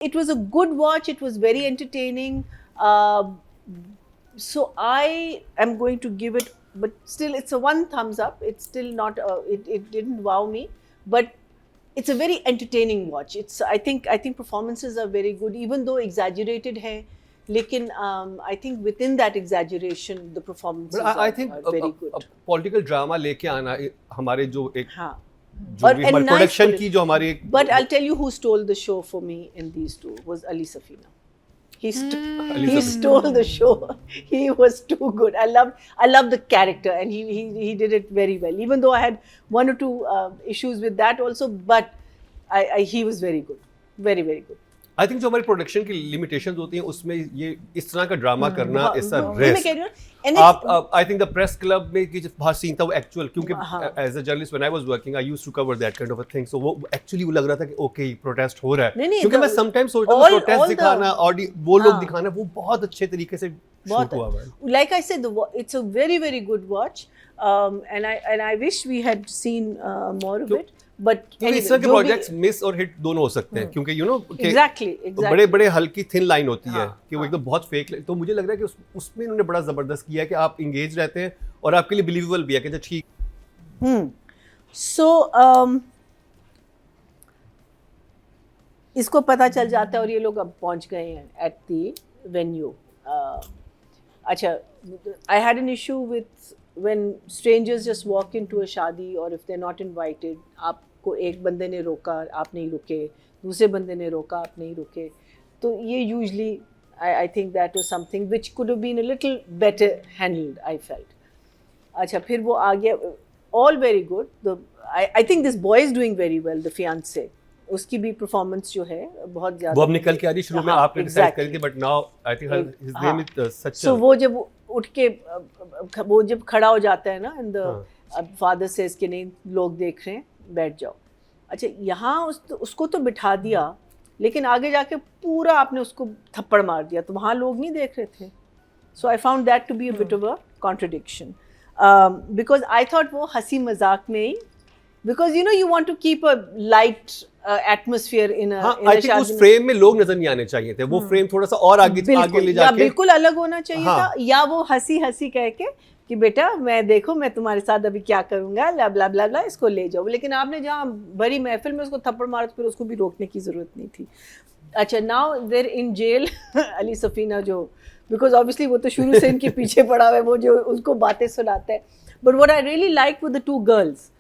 It was a good watch. It was very entertaining. So I am going to give it, but still it's a 1 thumbs up. It's still not, it didn't wow me, but it's a very entertaining watch. I think performances are very good, even though exaggerated hai. लेकिन I think within that exaggeration the performances I think are very good. Political drama लेके आना हमारे जो एक हाँ. जो भी हमारे प्रोडक्शन की जो हमारी But I'll tell you who stole the show for me in these two was Ali Safina. He stole the show. He was too good. I loved the character, and he did it very well. Even though I had 1 or 2 issues with that also, but he was very good, very very good. I think जो हमारी production की limitations होती हैं उसमें ये इस तरह का ड्रामा करना इज अ रिस्क. आप I think the press club में की जो बाहर सीन था वो एक्चुअल, क्योंकि as a journalist when I was working I used to cover that kind of a thing, so वो एक्चुअली वो लग रहा था कि ओके प्रोटेस्ट हो रहा है. क्योंकि मैं समटाइम्स सोचता हूं प्रोटेस्ट दिखाना और वो लोग दिखाना वो बहुत अच्छे तरीके से शूट हुआ है. Like I said it's a very very good watch, and I wish we had seen more of it. But इस तरह के प्रोजेक्ट्स मिस और हिट दोनों हो सकते हैं, क्योंकि यू नो exactly बड़े बड़े हल्की थिन लाइन होती है कि वो एकदम बहुत फेक. तो मुझे लग रहा है कि उसमें उन्होंने बड़ा जबरदस्त किया है कि आप इंगेज रहते हैं और आपके लिए बिलीवेबल भी है कि ठीक. सो इसको पता चल जाता है और ये लोग अब पहुंच गए हैं एट द वेन्यू. अच्छा, I had an issue with when strangers just walk into a शादी और if they're not invited, आपको एक बंदे ने रोका आप नहीं रुके, दूसरे बंदे ने रोका आप नहीं रुके, तो ये usually I think that was something which could have been a little better handled, I felt. अच्छा, फिर वो आ गया, all very good. I think this boy is doing very well, the fiancé. उसकी भी परफॉर्मेंस जो है बहुत ज़्यादा, वो अब निकल के आ रही शुरू में आपने डिसाइड करी थी, but now I think his name is such. So वो जब उठ के वो जब खड़ा हो जाता है ना, एंड द फादर सेज कि नहीं लोग देख रहे हैं बैठ जाओ. अच्छा, यहाँ उसको तो बिठा दिया, लेकिन आगे जाके पूरा आपने उसको थप्पड़ मार दिया, तो वहाँ लोग नहीं देख रहे थे. So I found that to be a bit of a contradiction, because I thought वो हंसी मजाक में ही, because you know you want to keep a light atmosphere in a I think उस फ्रेम में लोग नजर नहीं आने चाहिए थे. वो फ्रेम थोड़ा सा और आगे ले जाके बिल्कुल अलग होना चाहिए था, या वो हंसी कह के कि बेटा मैं देखो मैं तुम्हारे साथ अभी क्या करूंगा, ब्ला ब्ला ब्ला ब्ला, इसको ले जाओ. लेकिन आपने जहाँ बड़ी महफिल में उसको थप्पड़ मारा तो फिर उसको भी रोकने की जरूरत नहीं थी. अच्छा, now they're in jail Ali Safina, जो बिकॉज ऑब्वियसली वो तो शुरू से इनके पीछे पड़ा हुआ है, वो जो उसको बातें सुनाता है. But what I really like with the 2 girls,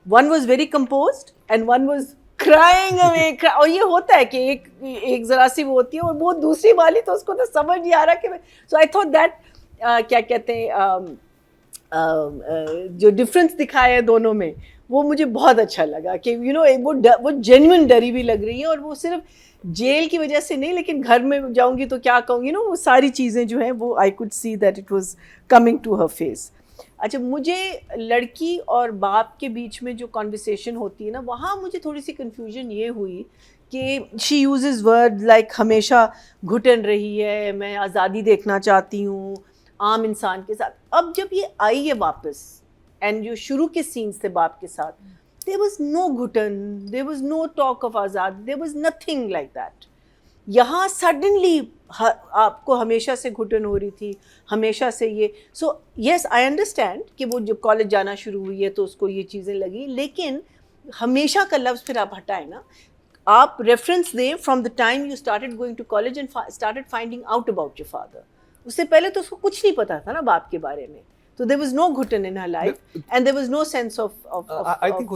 one was very composed and one was crying away. और ये होता है कि एक जरा सी वो होती है और वो दूसरी वाली तो उसको तो समझ नहीं आ रहा कि so I thought that क्या कहते हैं जो डिफरेंस दिखाया है दोनों में, वो मुझे बहुत अच्छा लगा कि यू नो वो जेन्युइन डरी भी लग रही है, और वो सिर्फ जेल की वजह से नहीं, लेकिन घर में जाऊंगी तो क्या कहूँगी, यू नो वो सारी चीज़ें जो हैं वो I could see that it was coming to her face. अच्छा, मुझे लड़की और बाप के बीच में जो कॉन्वर्सेशन होती है ना, वहाँ मुझे थोड़ी सी कन्फ्यूजन ये हुई कि शी यूजेस वर्ड लाइक हमेशा घुटन रही है, मैं आज़ादी देखना चाहती हूँ आम इंसान के साथ. अब जब ये आई है वापस, एंड जो शुरू के सीन्स थे बाप के साथ, देयर वाज नो घुटन, there was no talk of आज़ादी, there was nothing like that. यहाँ सडनली आपको हमेशा से घुटन हो रही थी, हमेशा से ये. सो येस, आई अंडरस्टैंड कि वो जब कॉलेज जाना शुरू हुई है तो उसको ये चीज़ें लगी, लेकिन हमेशा का लफ्ज़ फिर आप हटाएं ना, आप रेफरेंस दें from the time you started going to college and started finding out about your father. उससे पहले तो उसको कुछ नहीं पता था ना बाप के बारे में. So there was no घुटन in her life and there was no sense of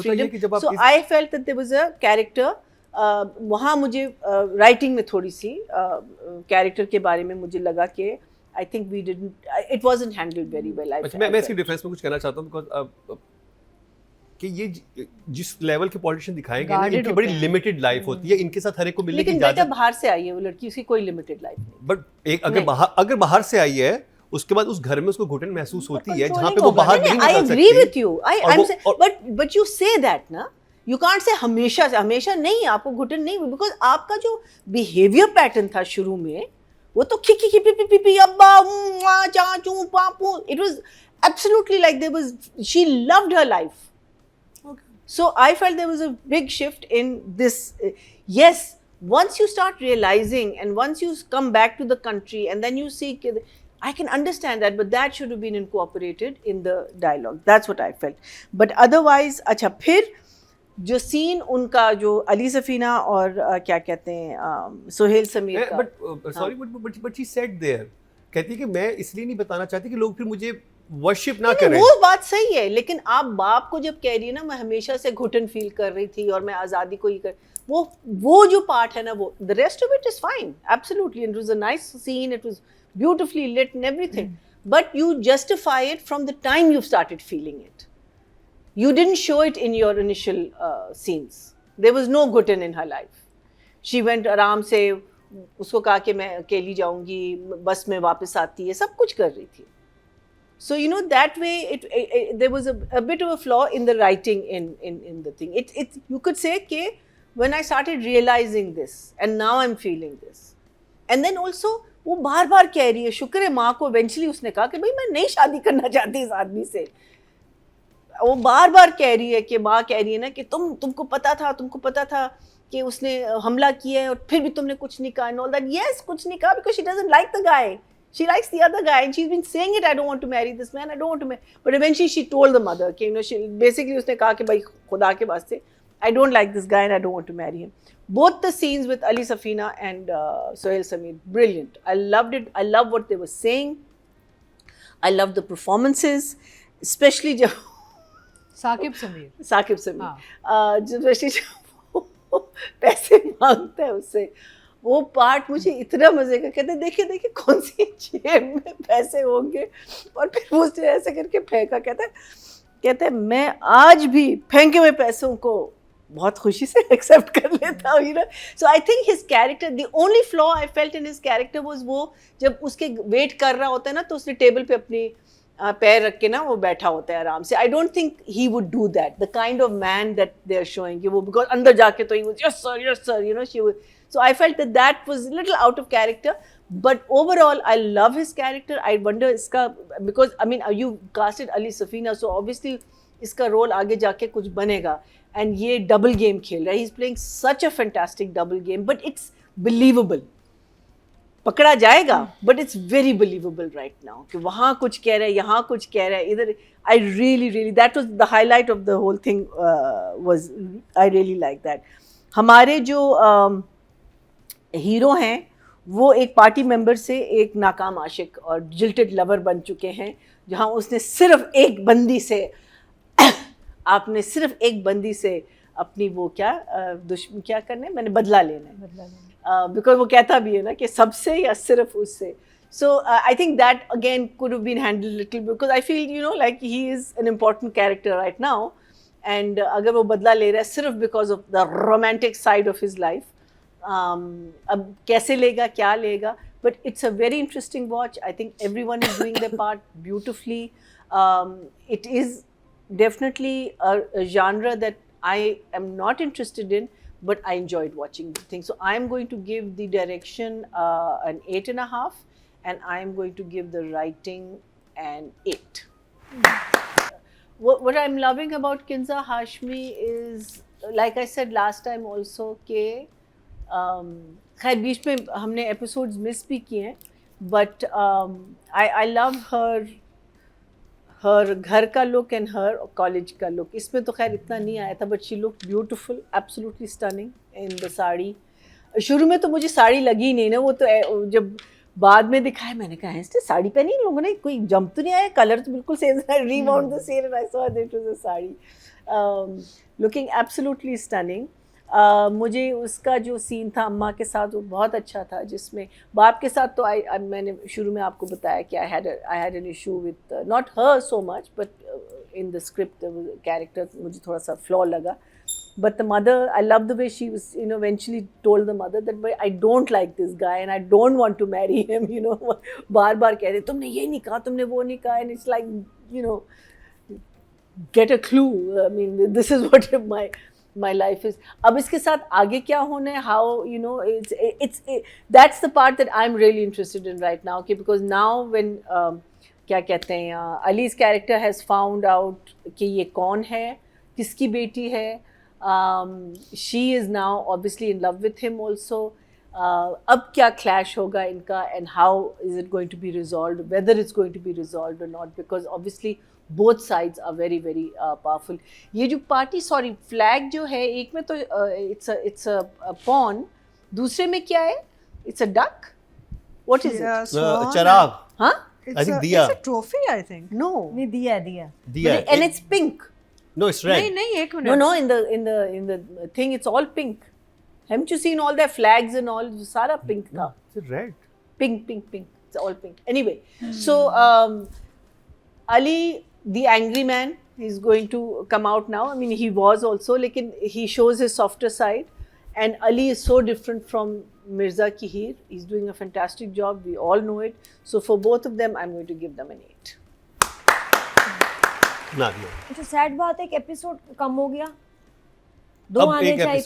freedom. So I felt that there was a character. वहाँ मुझे राइटिंग में थोड़ी सी कैरेक्टर के बारे में मुझे लगा कि I think we didn't, it wasn't handled very well. मैं इसकी डिफेंस में कुछ कहना चाहता हूँ, बिकॉज कि ये जिस लेवल के पॉलिटिशियन दिखाएंगे ना, इनकी बड़ी लिमिटेड लाइफ होती है, इनके साथ हर एक को मिलने की इजाजत. लेकिन बाहर से आई है वो लड़की, उसकी कोई लिमिटेड लाइफ नहीं. बट एक अगर बाहर से आई है, उसके बाद उस घर में उसको घुटन महसूस होती है जहाँ पे वो बाहर नहीं निकल सकती. I agree with you, but you say that ना, यू कांट से हमेशा नहीं आपको घुटन नहीं, बिकॉज आपका जो बिहेवियर पैटर्न था शुरू में, वो तो खिकी खिपी पी पी अब्बा चाचू पापू, it was absolutely like there was, she loved her life. So I felt there was a big shift in this. Yes, once you start realizing and once you come back to the country and then you see, I can understand that, but that should have been incorporated in the dialogue. That's what I felt. But otherwise, अच्छा फिर जो scene उनका जो अली सफीना और क्या कहते हैं सुहेल समीर का, but sorry but she said there, कहती है कि मैं इसलिए नहीं बताना चाहती कि लोग फिर मुझे वर्शिप ना करें। वो बात सही है, लेकिन आप बाप को जब कह रही है ना मैं हमेशा से घुटन फील कर रही थी और मैं आज़ादी को ही कर, वो जो पार्ट है ना, वो the rest of it is fine absolutely, it was a nice scene, it was beautifully lit and everything, but you justify it from the time you started feeling it. You didn't show it in your initial scenes. There was no Ghutan in her life. She went आराम से, उसको कहा कि मैं अकेली जाऊंगी, बस में वापस आती है, सब कुछ कर रही थी. So you know that way there was a bit of a flaw in the writing in the thing. It you could say कि when I started realizing this and now I'm feeling this, and then also वो बार-बार कह रही है, शुक्र है माँ को eventually उसने कहा कि भाई मैं नहीं शादी करना चाहती इस आदमी से. वो बार-बार कह रही है कि माँ कह रही है ना कि तुमको पता था कि उसने हमला किया है और फिर भी तुमने कुछ नहीं कहा and all that. Yes, कुछ नहीं कहा because she doesn't like the guy. She likes the other guy and she's been saying it, I don't want to marry this man, I don't want to marry. But eventually she told the mother कि she basically उसने कहा कि भाई खुदा के वास्ते I don't like this guy and I don't want to marry him. Both the scenes with Ali Safina and Sohail Sameer, brilliant. I loved it. I love what they were saying. I loved the performances, especially जब Saqib Sameer, especially जब वो पैसे मांगता है उससे, वो part मुझे इतना मजे का, कहते देखिए कौन सी जेब में पैसे होंगे, और फिर वो उसने ऐसे करके फेंका, कहते हैं मैं आज भी फेंके हुए पैसों को बहुत खुशी से एक्सेप्ट कर लेता हूँ, you know. So I think his character, the only flaw I felt in his character was वो जब उसके वेट कर रहा होता है ना, तो उसने टेबल पे अपनी पैर रख के ना वो बैठा होता है आराम से. I don't think he would do that, the kind of man that they are showing कि वो, because अंदर जाके तो he was yes sir, you know, she was. So I felt that was a little out of character, but overall I love his character. I wonder इसका, because I mean you casted Ali Safina, so obviously इसका role आगे जाके कुछ बनेगा, and ये double game खेल रहा है. He's playing such a fantastic double game, but it's believable. पकड़ा जाएगा, but it's very believable right now कि वहाँ कुछ कह रहा है, यहाँ कुछ कह रहा है, इधर. I really that was the highlight of the whole thing. Was I really like that. हमारे जो हीरो हैं वो एक पार्टी मेंबर से एक नाकाम आशिक और जिल्टेड लवर बन चुके हैं, जहाँ उसने सिर्फ एक बंदी से आपने सिर्फ एक बंदी से अपनी वो क्या दुश्मन क्या करने, मैंने बदला लेना है, बिकॉज वो कहता भी है ना कि सबसे या सिर्फ उससे. So I think that again could have been handled a little, because I feel, you know, like he is an important character right now, and अगर वो बदला ले रहा है सिर्फ because of the romantic side of his life, अब कैसे लेगा, क्या लेगा, but it's a very interesting watch. I think everyone is doing their part beautifully. It is definitely a genre that I am not interested in, but I enjoyed watching the thing. So I'm going to give the direction an 8.5, and I'm going to give the writing an 8. What I'm loving about Kinza Hashmi is, like I said last time also, कि खैर बीच में हमने episodes miss भी किए हैं, but I love her घर का look and her college का लुक. इसमें तो खैर इतना नहीं आया था, but she look beautiful, absolutely stunning in the sari. शुरू में तो मुझे साड़ी लगी नहीं ना, वो तो जब बाद में दिखाया मैंने कहा इसने साड़ी पहनी, लोगों ने कोई जंप तो नहीं आया, कलर तो बिल्कुल सेम था. Rebound the sale and I saw that it was a sari, looking absolutely stunning. मुझे उसका जो सीन था अम्मा के साथ वो बहुत अच्छा था, जिसमें बाप के साथ तो मैंने शुरू में आपको बताया कि आई had an issue with not her so much, but in the script character मुझे थोड़ा सा फ्लॉ लगा. But the mother, I love the way she was, you know, eventually told the mother that I don't like this guy and I don't want to marry him, you know. बार कह रहे तुमने ये नहीं कहा, तुमने वो नहीं कहा, and it's like, you know, get a clue. I mean, this is what my life is. अब इसके साथ आगे क्या होना है, how, you know, that's the part that I'm really interested in right now, okay, because now when क्या कहते हैं, Ali's character has found out कि ये कौन है, किसकी बेटी है, She is now obviously in love with him also. अब क्या clash होगा इनका, and how is it going to be resolved, whether it's going to be resolved or not, because obviously both sides are very very powerful. ये जो party flag जो है, एक में तो it's a pawn, दूसरे में क्या है? It's a duck. What is it? Chirag. Huh? I think diya. It's a trophy, I think. No. नहीं दिया Diya. And it's pink. No, it's red. नहीं एक minute. No, in the thing it's all pink. Haven't you seen all their flags and all? सारा pink था. It's red. Pink. It's all pink. Anyway, so Ali, the angry man, is going to come out now. I mean, he was also, lekin he shows his softer side. And Ali is so different from Mirza Kihir. He's doing a fantastic job. We all know it. So for both of them, I'm going to give them an 8. No. जो sad बात है, एक episode कम हो गया, 2 अब आने एक चाहिए थे, episode